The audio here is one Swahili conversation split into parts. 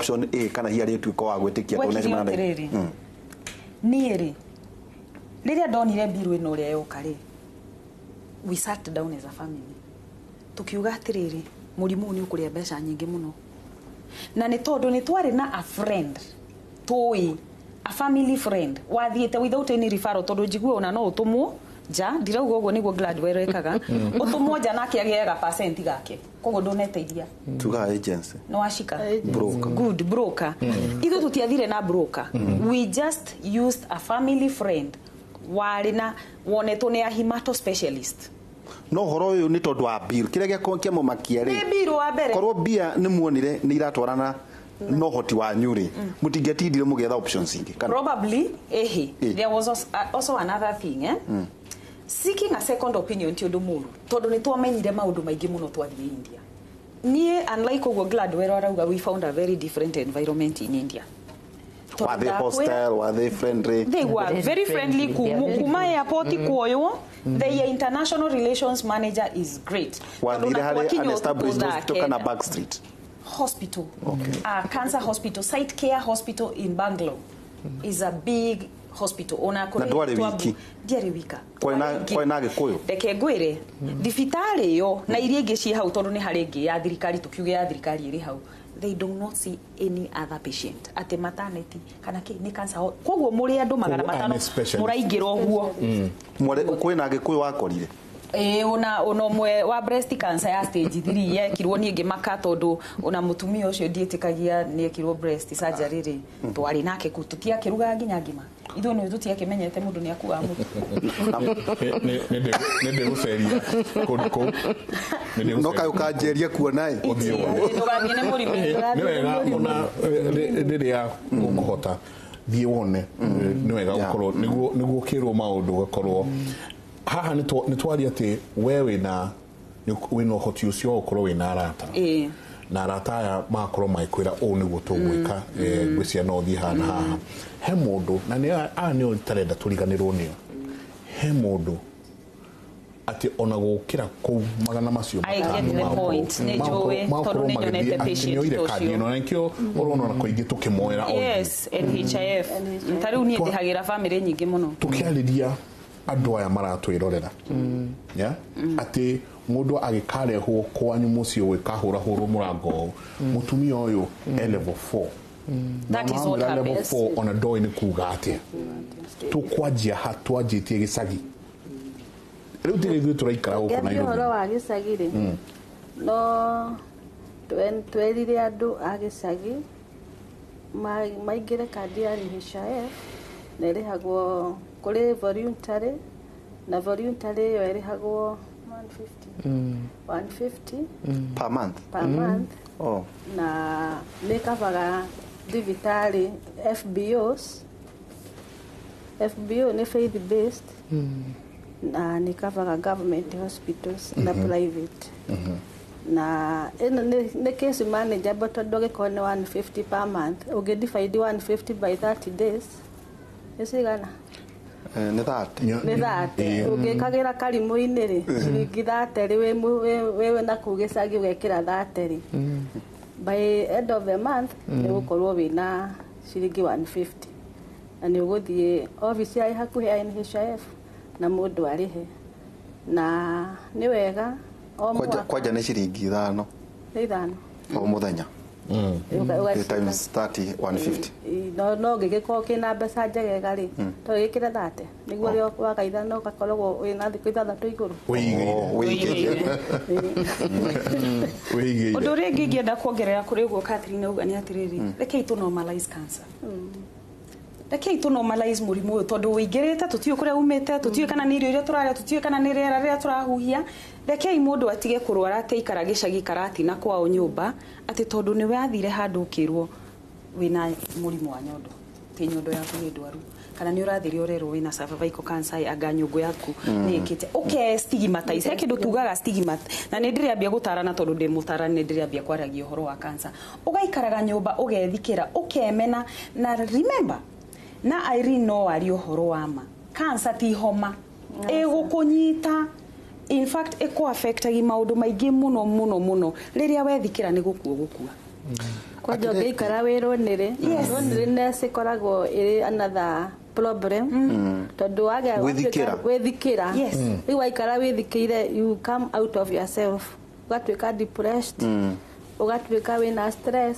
option A kana hiari tuko wa gwetikia donation nieri riria ndonire biru ino ria yoka ri we sat down as a family tukiuga atiriri murimu ni ukuria mbeca nyingi muno na ni tondu ni twari na a friend toi a family friend wathiete without any referral tondu njigua ona no utumwo ja ndirauga uguo niguo Gladwell ekaga utumwo ja nake agiega percent gake kogo doneteithia tuga agency no ashika broker good broker ithu tutiathire na broker we just used a family friend warina wonetwo ni a himato specialist no horo uyu ni tondu wa bill kire gya mumakia ri ni bill wa mbere korwo bia ni muonire ni iratwarana no hoti wa nyuri mutingetindire mugetha options ingi probably there was also another thing seeking a second opinion ti undu muru tondu ni twamenyire maundu maingi muno twathie India nie unlike ugo Gladwell arauga we found a very different environment in India. Were they hostile? Were they friendly? They were very friendly. Kuma airport kuoyo. The international relations manager is great. Were they an established hospital na Back Street? Hospital. Cancer hospital, site care hospital in Bangalore is a big hospital. Ona kore wiki. Diari wika. Kwa na gikuyu. Deke gwire. Thibitari yo na iria ingi ci hau tondu ni hari ingi ya thirikari tukiuge ya thirikari iri hau. They do not see any other patient at the maternity kana ki ni cancer koguo muri andu magana matano muraingira oguo kwina gikuyu wakorire ona mwe wa breast cancer ya stage 3 yekirwo ni ngimaka tondu ona mutumia ucio ndietikagia ni ekirwo breast surgery ri twari nake kututia kiruga nginya ngima ithu no tutia kimenyete mundu ni akuwa mutu nende guceria kuruko no kayo kanjeria kuonai othio nduganie ni murimu ni wega ona ndiria gukuhota thie wone ni wega gukorwo niguo kirwo maundu gukorwo haha ni twari ati wewe na wino hoti ucio ukorwo wina arata na arata ya makorwo maikwira o niguo tugwika gwisia no thi hana haha he mundu na ni tarenda turiganirwo nio he mundu ati ona gukira ku magana macio urona na koingi tukimoera yes NHIF ntariu ni ndihagira family nyingi muno tukiariria andu aya maratwirorera ati mundu agikarehwo kwanyu mucio wikahura huru murango mutumia uyu level 4 that is what level 4 on a door ni kuga ati tukwajia hatwajitie gicagi riu tiri turaikara huko na iyo horo wa gicagi ri no twerire andu a gicagi maingire kandi ya NHIF nerihagwo kuri voluntary na voluntary yo erihagwo 150 per month na nikabaga thibitari FBO ni faith based na nikabaga government hospitals na private na in the case manager but doge kone 150 per month uge divide 150 by 30 days esigana ni that uge kagira karimu iniri shilingi 30 wewe na kugicagi ugekira 30 by end of the month ugukorwo wina shilingi 150 na ni uguthie office ya hakuhi ya NHIF na mundu arihe na ni wega kwaja ni shilingi 5 o muthenya times 30 150 no gigiko kina mbeca njegega ri to gikire 30 niguo rio wakaitha no gakorwo wina thiku 6 iguru wigire undu ringi ngienda kuongerera kuri uguo Catherine uga ni atiriri rekei tu normalize cancer rekei tu normalize murimu uyu tondu wingirite tutiyo kuria umite tutiyo kana ni irio iria turaria tutiyo kana ni riera riria turahuhia rekei mundu atige kurwara ate ikara gicagi karati na kwao nyumba ati tondu ni wathire handu ukirwo wina murimu wa nyondo ti nyondo yaku ni ndwaru kana ni urathire urerwo wina cervical cancer anga nyungu yaku ni ikite stigmatize he kindu tugaga stigmat na ni ndiriambia gutarana tondu ndi mutarani ni ndiriambia kwaragia uhoro wa cancer ugaikaraga nyumba ugethikira ukemena na remember na Irene no ari uhoro wa ma cancer ti homa egukunyita in fact eko affect maundu maingi muno riria wethikira ni gukua kwa joge ikara wirunire loneliness ikoragwo iri another problem tondu waga withikira riu waikara withikire you come out of yourself ugatwika depressed ugatwika wina stress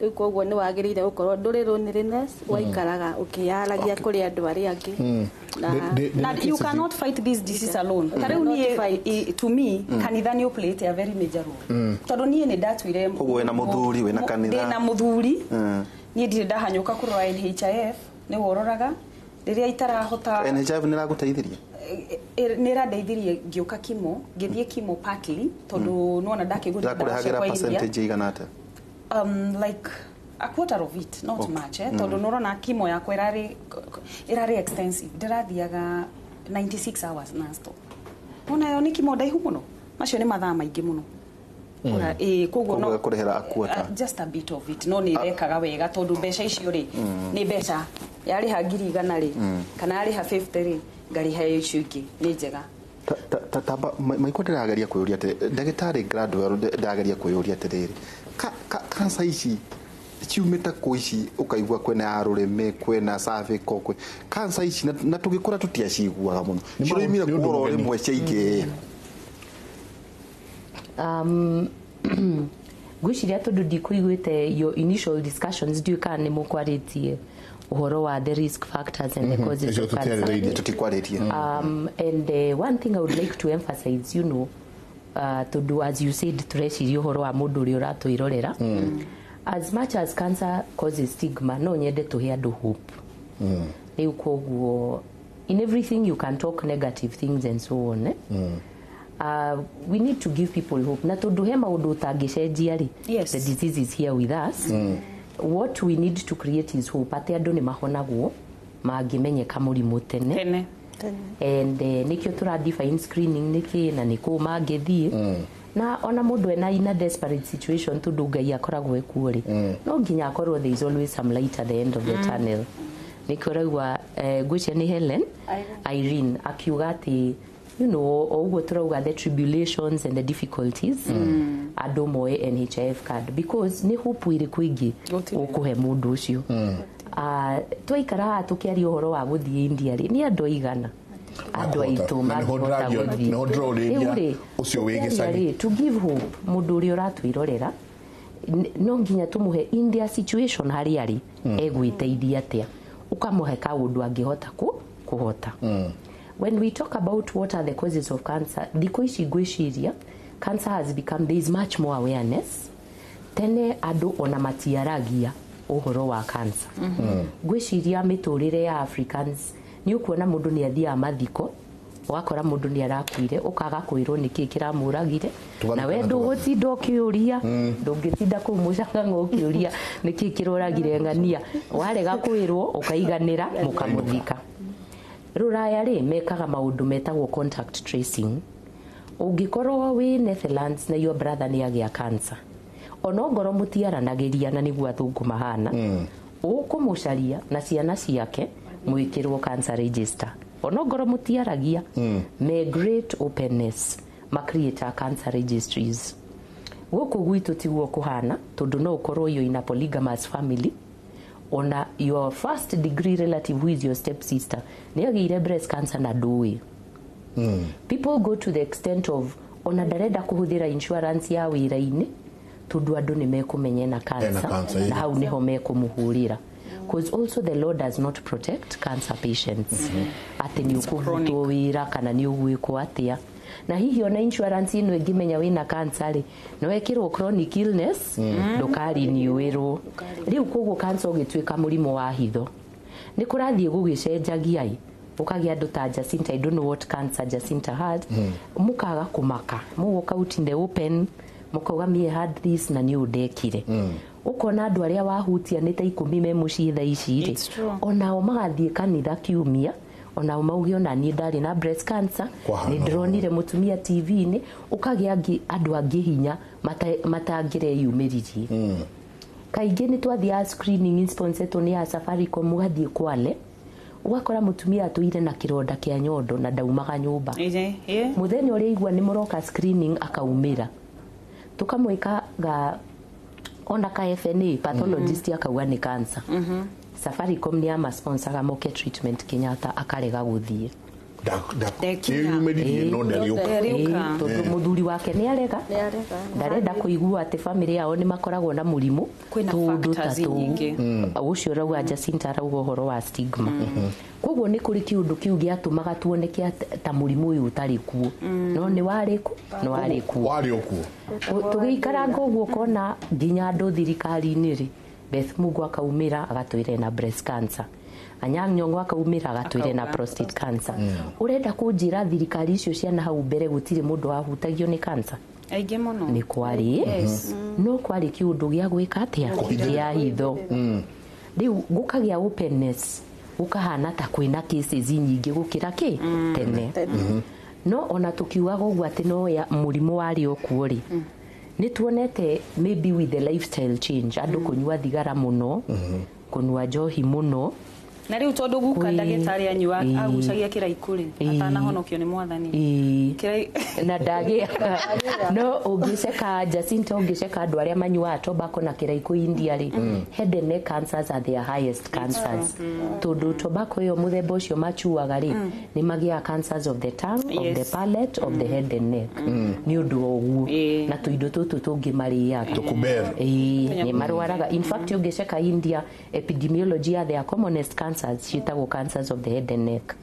riu koguo ni wagirire gukorwo nduri loneliness waikaraga ukiyaragia kuri andu ari angi na you cannot fight this disease alone tariu ni to me kanitha ni play a very major role tondu nie ni ndatwire koguo na muthuri we na kanitha na muthuri nie ndire ndahanyuka kurora NHIF ni wororaga riria itarahota NHIF ni raguteithiria nira ndeithirie ngiuka kimo ngithie kimo partly tondu nona ndakigurira ndakurehagira percentage iganata like a quarter of it, not much tondu norona kimo yakwa irari extensive ndirathiaga 96 hours non-stop ona yo ni kimo ndaihu muno macio ni mathaa maingi muno koguo no kurehera a quarter just a bit of it no ni rekaga wega tondu mbeca icio ri ni mbeca yari ha 100 ri kana yari ha 50 ri ngari ha icio ingi ni njega taba maiko ndirageria kuyuria ate ndagitari Gladwell ndirageria kuyuria atiriri kansa ici ciumita ku ici ukaigua kwena ya rurimi kwena cervical kwe kansa ici na tugikora tutiaciguaga muno ciroimire kuoro rimwe ciaike gwiciria tondu ndikuiguite your initial discussions ndiuka ni mukwaritie uhoro wa the risk factors and the causes of cancer tutikwaritie and one thing I would like to emphasize to do as you said tureciria uhoro wa mundu uri uratuirorera as much as cancer causes stigma no nyende tuhe andu hope riu koguo in everything you can talk negative things and so on we need to give people hope na tondu he maundu utangicenjia ri the disease is here with us what we need to create is hope ati andu ni mahonagwo mangimenyeka murimu tene and nikio tura define screening niki na niku mangithie na ona mundu ena in a desperate situation tondu Ngai akoragwo ekuori no nginya akorwo there is always some light at the end of the tunnel nikoragwa gwicia ni Helen Irene akiuga ati you know oguo turauga the tribulations and the difficulties andu moe NHIF card because ni hope iri kuingi ukuhe mundu ucio twaikara tukiaria uhoro wa guthie India ri ni andu igana andu aitu mangihota guthie ucio wigicari to give hope mundu uri uratuirorera no nginya tumuhe India situation hari ari egwiteithia atia ukamuhe kaundu angihota kuhota when we talk about what are the causes of cancer thiko ici gwiciria cancer has become there is much more awareness tene andu ona matiaragia uhoro wa cancer gwiciria miturire ya Africans ni ukuona mundu ni athia mathiko wakora mundu ni arakuire ukaga kwirwo niki kiramuragire na we ndugutinda ukiuria ndungitinda kumucanga ngokiuria niki kiroragire ngania warega kwirwo ukaiganira mukamuthika ruraya ri mekaga maundu metagwo contact tracing ungikorwo wi Netherlands na your brother ni agia cancer onongoro mutiaranagiria na niguo athungu mahana ukumucaria na ciana ciake mwikirwo cancer register onongoro mutiaragia me great openness ma create cancer registries guku gwitu tiguo kuhana tondu no ukorwo yo ina polygamous family ona your first degree relative who is your step sister ni agire breast cancer na ndui people go to the extent of ona ndarenda kuhuthira insurance ya wira-ini tondu andu ni mekumenye na cancer na hau niho mekumuhurira because also the law does not protect cancer patients ati ni ukuhutwo wira kana ni ugwiko atia na hihi ona insurance ino ingimenya wina cancer ri no wekirwo chronic illness ndukari ni wirwo riu koguo cancer ugitwika murimo wa hitho ni kurathie gugicenjagia ukagia andu ta Jacinta I don't know what cancer Jacinta had mukaga kumaka mugoka out in the open mukauga me had this na ni udekire ukona andu aria wahutia ni ta 10 me mucitha ici onao magathie kanitha kiumia ona maugi ona ni ndari na breast cancer ni ndronire mutumia TV ni ukagia andu angi hinya matangire yumiririe kaingi ni twathia screening sponsored ni ya Safaricom mugathie Kwale ugakora mutumia atuire na kironda kia nyondo na daumaga nyumba muthenya uri igwa ni muroka screening akaumira tukamwika ga ona ka FNA pathologist akauga ni cancer Safaricom ni ama sponsor moke treatment Kenyatta akarega guthie tondu muthuri wake ni arega ndarenda kuigua ati family yao ni makoragwo na murimu tundu tatu ucio rauga Jacinta arauga horo wa stigma koguo ni kuri kiundu kiu giatumaga tuoneke ta murimu uyu utari kuo no ni wari kuo tugiikaranga uguo kona nginya andu thirikari-ini ri Beth Mugo akaumira agatwire na breast cancer Anyang' Nyong'o akaumira agatwire na prostate cancer urenda kunjira thirikari icio ciana hau mbere gutire mundu wahutagio ni cancer aige muno ni kwari no kwari kiundu gia gwika atia ya hitho riu gukagia openness ukahana ta kwina cases nyingi gukira ki tene no ona tukiuga uguo ati no ya murimu wari okuori ni tuonete maybe with the lifestyle change andu kunyua thigara muno kunyua njohi muno na riu tondu guka ndagitari anyua agucagia kiraikuri atanahonokio ni mwathani na ndagia no ungiceka Jacinta ungiceka andu aria manyua tobacco na kiraiku India ri head and neck cancers are their highest cancers tondu tobacco yo muthemba ucio machuaga ri ni magia cancers of the tongue of the palate of the head and neck ni undu oguo na tuindo tutu tungi maria tukubera ni marwaraga in fact ungiceka India epidemiology are their commonest cancers citagwo cancers of the head and neck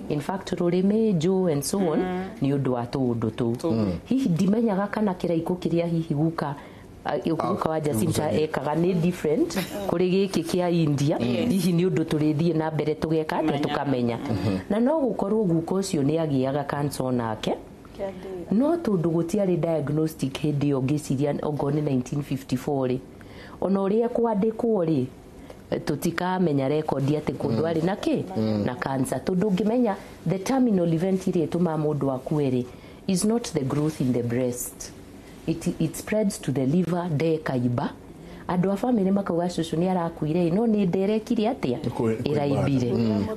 in fact rurimi jo and so on ni undu wa tundu tu hihi ndimenyaga kana kiraiku kiria hihi guka guka wa Jacinta ekaga ni different kuri giki kia India hihi ni undu turithie na mbere tugeka ate tukamenya na no gukorwo guka ucio ni agiaga cancer nake no tundu gutiari diagnostic hindi ogiciria ogoni 1954 ri ona uria kwandikwo ri tutikamenya record ati kundu ari naki na cancer tondu ngimenya the terminal event iri tuma mundu akuere is not the growth in the breast it spreads to the liver kaiba andu a family makauga cucu ni arakuire no ni nderekire atia iraibire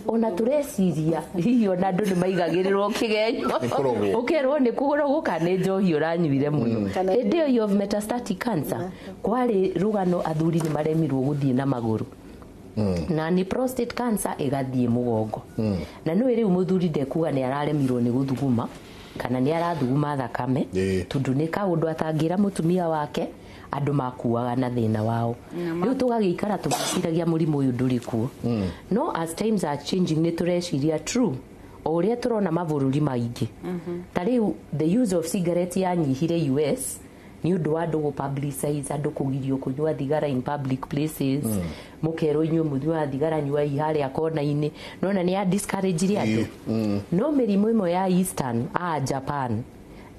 ona tureciria hiyo na andu ni maigagirirwo kigenyo ukerwo ni kugoro guka ni njohi uranyuire muno ndio you have metastatic cancer kwari rugano athuri ni maremirwo guthie na maguru na ni prostate cancer igathie mugongo na no iri muthuri ndekuga ni araremirwo ni guthuguma kana ni arathuguma thakame tundu ni kaundu atangira mutumia wake andu makuaga na thina wao riu tugagikara tumaciragia murimu uyu nduri kuo no as times are changing ni tureciria true oria turona mabururi maingi tariu the use of cigarettes yanyihire US ni undu wa andu publicize andu kugirio kunyua thigara in public places mukero inyu munyua thigara nyua ihari akona-ini nona ni ya discourage andu no mirimu imo ya Eastern Japan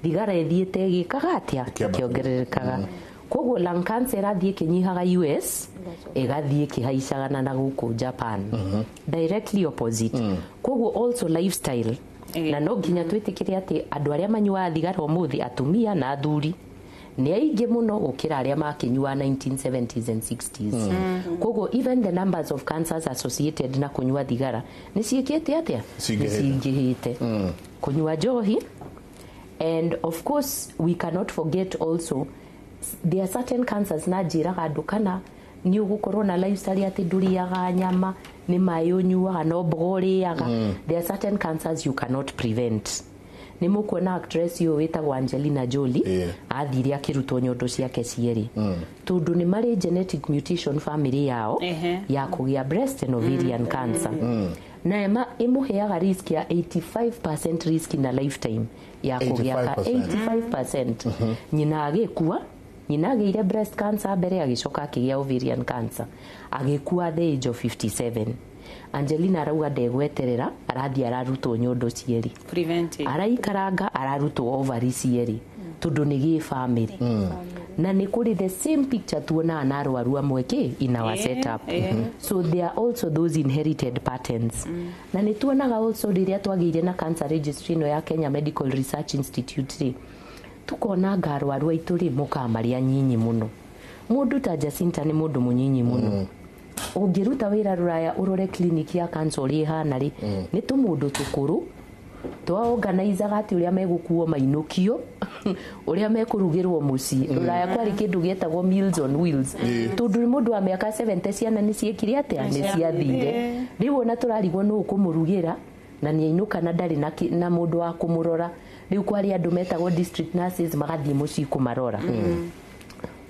thigara ethiete gikaga atia kiongererekaga koguo lung cancer athie kinyihaga US igathie kihaicagana na guku Japan directly opposite koguo also lifestyle na no nginya twitikire ati andu aria manyua thigara umuthi atumia na athuri ni aingi muno ukira aria makinyua 1970s and 60s koguo even the numbers of cancers associated na kunyua thigara ni ciikite atia cingihite kunyua njohi and of course we cannot forget also there are certain cancers na njiraga andu kana ni ugukorwo na lifestyle ati nduriaga nyama ni mayo nyuaga no mbogoriaga there are certain cancers you cannot prevent ni mukuona actress yo wetagwo Angelina Jolie athire akirutwo nyondo ciake cieri tondu ni mari genetic mutation family yao ya kugia breast and ovarian cancer na imuheaga risk ya 85% risk in a lifetime ya kugia 85% nyina agikua nyina ageire breast cancer mbere agicoka akigia ovarian cancer agikua at the age of 57 Angelina arauga ndegweterera arathia ararutwo nyondo cieri araikaranga ararutwo ovary cieri tondu ni gi family na ni kuri the same picture tuona na arwaru amwe ki in our setup so there are also those inherited patterns na ni tuonaga also riria twagiire na cancer registry no ya Kenya Medical Research Institute ri tukona ngarwaru aitu ri mukamaria nyinyi muno mundu ta Jacinta ni mundu munyinyi muno ungiruta wira ruraya urore clinic ya cancer ri hana ri ni tumundu tukuru twa organize gati uria megukuo mainukio uria mekurugirwo muci raya kwari kindu gietagwo Meals on Wheels tundu mundu wa miaka 70 ciana ni ciekire atia ni ciathire riu ona turarigwo no kumurugira na ni inuka na ndari na mundu wa kumurora riu kwari andu metagwo district nurses magathie muci kumarora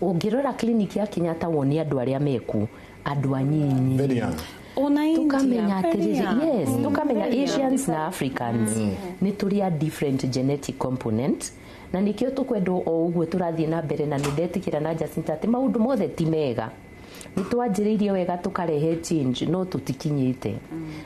ungirora clinic ya Kenyatta woni andu aria meku andu anyinyi tukamenya atiriri yes tukamenya Asians na Africans ni turia different genetic component na nikio tukwendo o uguo turathie na mbere na nindetikira na Jacinta ati maundu mothe ti mega ni twanjiriirie wega tukarehe change no tutikinyite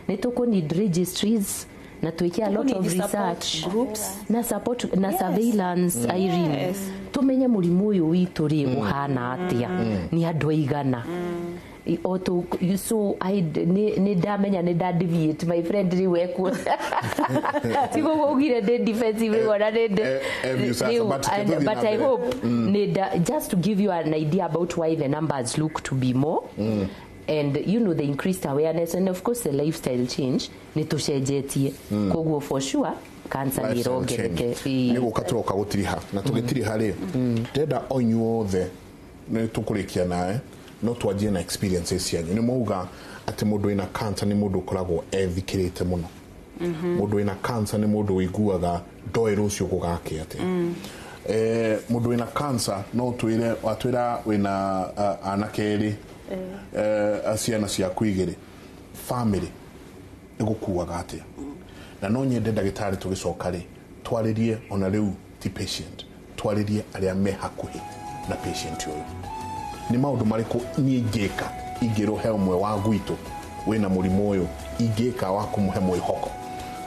ni tukunid registries na tuikia a lot of research groups na support na surveillance Irene tumenye murimu uyu witu ri uhana atia ni andu aigana auto so I ne damenya ne da deviate my friend riweku tigo gogire de defensive gora but I hope just to give you an idea about why the numbers look to be more and you know the increased awareness and of course the lifestyle change ni tushejetie koguo for sure cancer ni rogereke ni gukaturoka gutiriha na tugitiriha ri ndenda onyuothe ni tukurikia nae no twajie na experiences yanyu ni muuga ati mundu ina cancer ni mundu koragwo ethikirite muno mundu ina cancer ni mundu wiguaga ndoe rucio gugake ati mundu ina cancer no twire watwira wina anakeri asiana cia kuigire family igukuaga ati na no nyende ndagitari tugicoka ri twaririe ona riu ti patient twaririe aria me hakuhi na patient uyu ni maundu mariku nyingika igirohe umwe wa gwitu wina murimu uyu ingika wa kumuhe mwihoko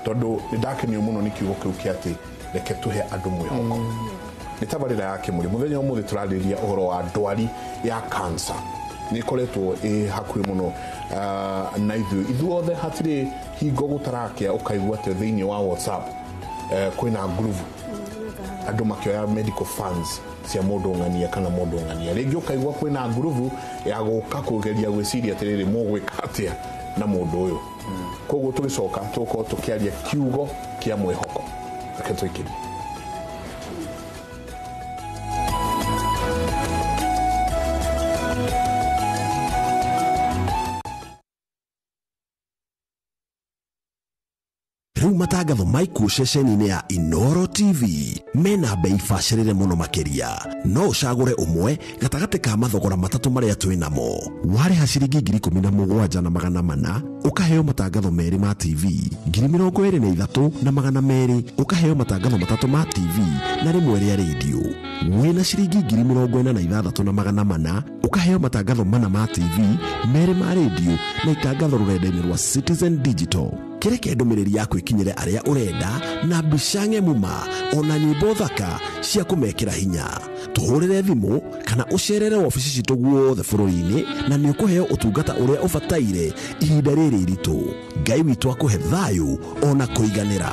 tondu ndakeni muno ni kiugo kiu kiati reke tuhe andu mwihoko ni tabarira yake muri muthenya umuthi turariria uhoro wa ndwari ya cancer ni koretwo hakuhi muno na ithuothe hatiri hingo gutarakia ukaigua te thiini wa WhatsApp kwina groove andu makioya medical funds cia mundu ngania kana mundu ngania ringi ukaigua kwina groove ya guka kugeria gwiciria atiriri mugwika atia na mundu uyu koguo tugicoka tuko tukiaria kiugo kia mwihoko akatwikiri Riu matangatho maiku ceceni-ini ya Inoro TV mena bei bacĩrĩre muno makiria no ucagure umwe gatagati ka mathogora matatu maria twinamo warĩha ciringi 17,400 ukaheo matangatho meri ma TV 23,200 ukaheo matangatho matatu ma TV na rimwe ria radio wina ciringi 46,400 ukaheo matangatho mana ma TV meri ma radio na itangatho rurenda-ini rwa Citizen Digital kireke ndumiriri yaku ikinyire aria urenda na bishange muma ona nyimbo thaka cia kumekira hinya tuhurire thimu kana ucerere ofisi citu guothe bururi-ini na ni ukuheo utungata uria ubataire ihinda riri ritu ngai witu akuhe thayu ona kuiganira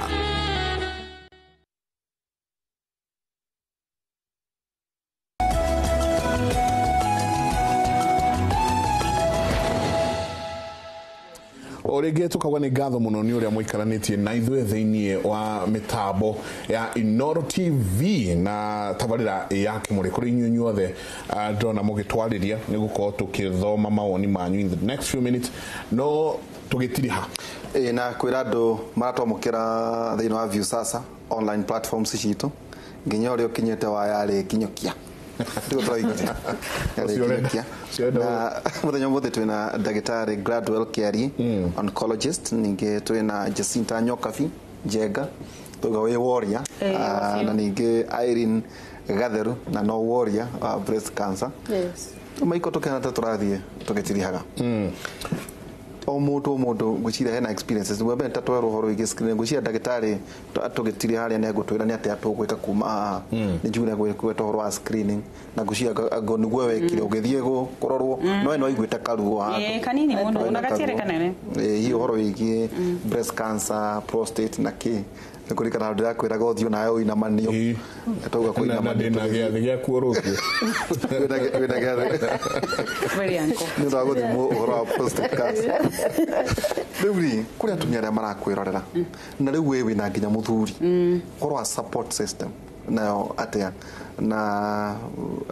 orege tukagwa ni gatho muno ni uria muikaranitie na ithwe thiini wa mitambo ya Inoro TV na tabarira yake muri kuri nyunyuothe ndona mugitwariria ni gukorwo tukithoma mawoni manyu in the next few minutes no tugitiriha na kwira andu maratwamukira thiini wa Viusasa online platforms citu nginya uria ukinyete wa yari kinyokia ndio turaigite na muthenya mothe twina ndagitari Gladwell Kiari oncologist ninge twina Jacinta Nyokabi Njega tuga we warrior na ninge Irene Gatheru na no warrior breast cancer yes maiko tukena turathie tugitirihaga o mundu gucira hena experiences webe tatwero horo igi screen gucira ndagitari atugitiri haria ne gutwira ni ati atugwika kuma ni jure gwetwo horo wa screening na gucira go niguo wekire ugithie go kororwo no eno igwita karuo kanini mundu unagatiere kanene hiyo horo igi breast cancer prostate na ki kurikana ndira kwira gothio nayo ina manio etoga ko ina manio na gya kuoroke wena gya very uncle ni ndago thimo ora prostate cancer deuri kuria tumia ria marakwirorera na riu wewe na nginya muthuri korwa support system nayo atia na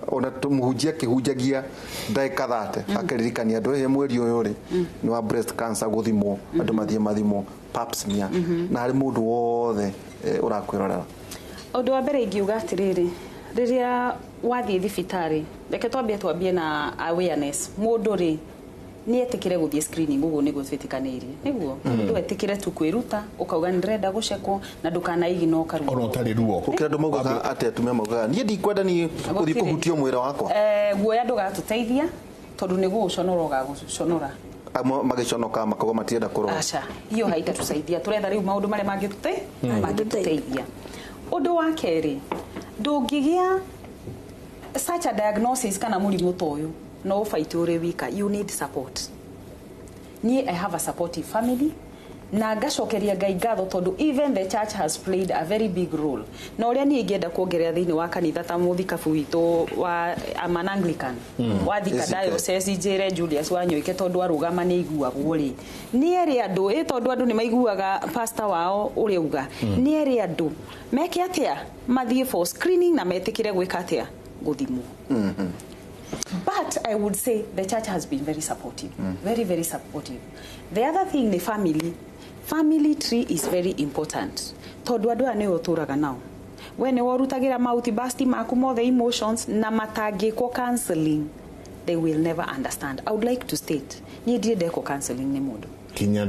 ona tumuhujia kihunjagia ndaika thate akaririkania andu he mweri uyu ri ni wa breast cancer guthimo andu mathimo pap smear na hari mundu wothe urakwirorera undu wa mbere ingiuga atiriri riria wathie thibitari reke twambie na awareness mundu ri ni etikire guthie screening uguo niguo twitikaneirie niguo ndu etikire tu kwiruta ukauga ndirenda gucekwo na ndukanaigina ukaruga ono tari ruo ukira ndu mauga ate atumia mauga nie ndikwenda ni guthie kuhutio mwira wakwa guoya ndugatuteithia tondu niguo uconora ugaguconora magiconoka makago matienda kurora acha hiyo haitatusaidia turetha riu maundu mare mangituteithia undu wa keri ndungigia such a diagnosis kana murimu toyo no fight uri wika you need support I have a supportive family na ngacokeria Ngai ngatho tondu even the church has played a very big role na uria ni ingienda kuongerea thiini wa kanitha ta muthikabu witu wa Aman Anglican wa thika diocese Jere Julius Wanyoike tondu arugama ni iguagwo ri ni eri andu tondu andu ni maiguaga pastor wao uri uga ni eri andu meke atia mathie for screening na metikire gwika atia guthimo but I would say the church has been very supportive very very supportive. The other thing the family tree is very important tondu andu ane oturaga nao when warutagira multibasti maku mothe emotions na matangiko counseling they will never understand. I would like to state ni ndiko counseling ni mundu ginya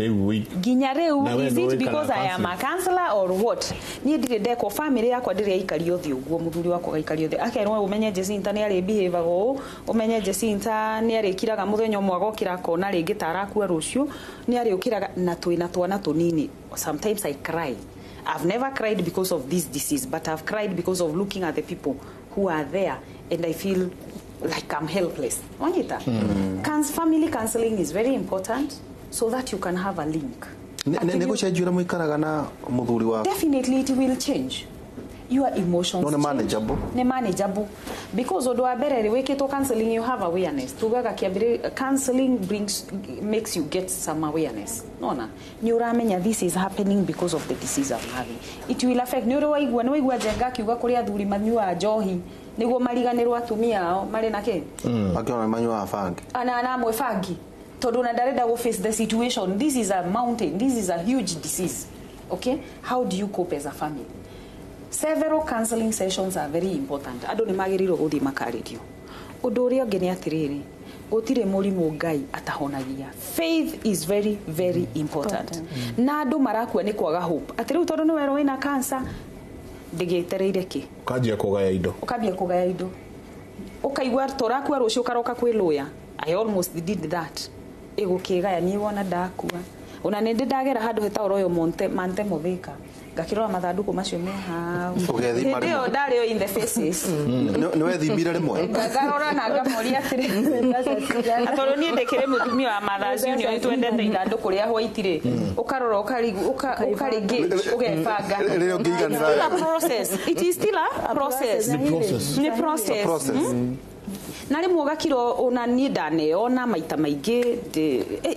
reu is it because I am a counselor or what ni ndiko family yakwa ndire ikario thi uguo muthuri wakwa ikario thi akerwa umenye Jesinta ni ari behave go umenye Jesinta ni ari kiraga muthenya mwago kira kona ringi tarakua rucio ni ari ukiraga na twina twana tunini. Sometimes I cry. I've never cried because of this disease, but I've cried because of looking at the people who are there and I feel like I'm helpless. Wanyita family counseling is very important so that you can have a link. Negotiate muikaraga na muthuri wa definitely it will change your emotions. No manageable because odo abere wekito counseling you have awareness tugaga kiabire counseling makes you get some awareness nona ni uramenya this is happening because of the disease I'm having. It will affect ni waigua jenga kiuga kuri athuri manyua njohi niguo mariganirwa atumia ao mari nake akiona manyua fangi ana amwe fangi tondu na ndarenda go face the situation. This is a mountain, this is a huge disease. Okay, how do you cope as a family? Several counseling sessions are very important. Ado ni magiriro guthi makaririo undu uria ngene atiriri gutire murimu Ngai atahonagia. Faith is very very important. Na ando marakua ni kwaga hope atiriu tondu ni wero wina cancer ndigitereire ki ukajia kugaya indo ukaigwa torakua rucio karoka kwiluya. I almost did that igukigaya ni wona ndakua ona nindi ndagera handu hetauro yo mante muthika ngakirora mathanduku macio me hau ndio ndario in the faces ni wethimire rimwe ngarora na ngamoria atiri atoro ni ndekire mutumia wa Mothers Union twendete ithanduku ria hwaitire ukarora ukaringi ugefanga rio ngiganira process. It is still a process. Ni process. Nari mwagakiro ona ni dane ona maita maingi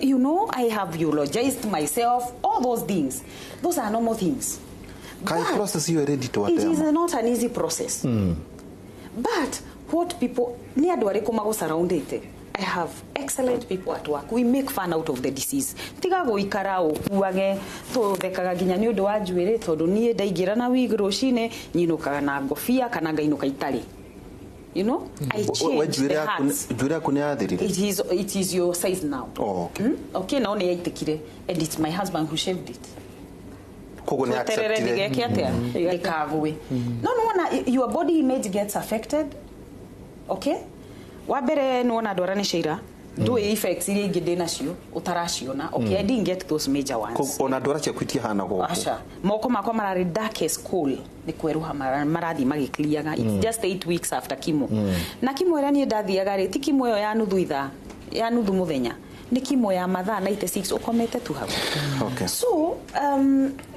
you know I have eulogized myself, all those things, those are normal things. Can process you ready to attend? It is not an easy process. But what people ni andu ari kumago surrounded. I have excellent people at work. We make fun out of the disease. Tiga guikara ukuage to thekaga ginya ni undu wa njuire tondu ni ndaigira na wig rucine nyinukaga na ngofia kana ngainuka itari. You know, I change the hats. It is your size now. Oh, okay. Okay, now ne yaitikire and it's my husband who shaved it. Kogo ne accepted. No, your body image gets affected. Okay? Wabere no na dora ne sheira. Do effects ile ngide nacio utarasiona. Okay, I didn't get those major ones. Ona dora cia kwitia hana go. Asha. Moko makwa marari darkest cool. Ni kweruha marathi magikliaga. It's just 8 weeks after chemo. Na chemo era ni ndathiaga ri ti chemo yo ya nuthu itha. Ya nuthu muthenya. nĩ kimo ya mathaa 96 ukomete tu hau. Okay. So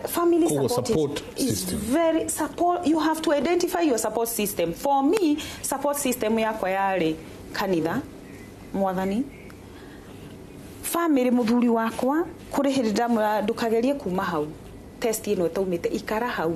family support is system. very support. You have to identify your support system. For me, support system yakwa yari kanitha, mwathani, family, muthuri wakwa, kurihirira ndukagerie kuma hau. Test ino taumite ikara hau.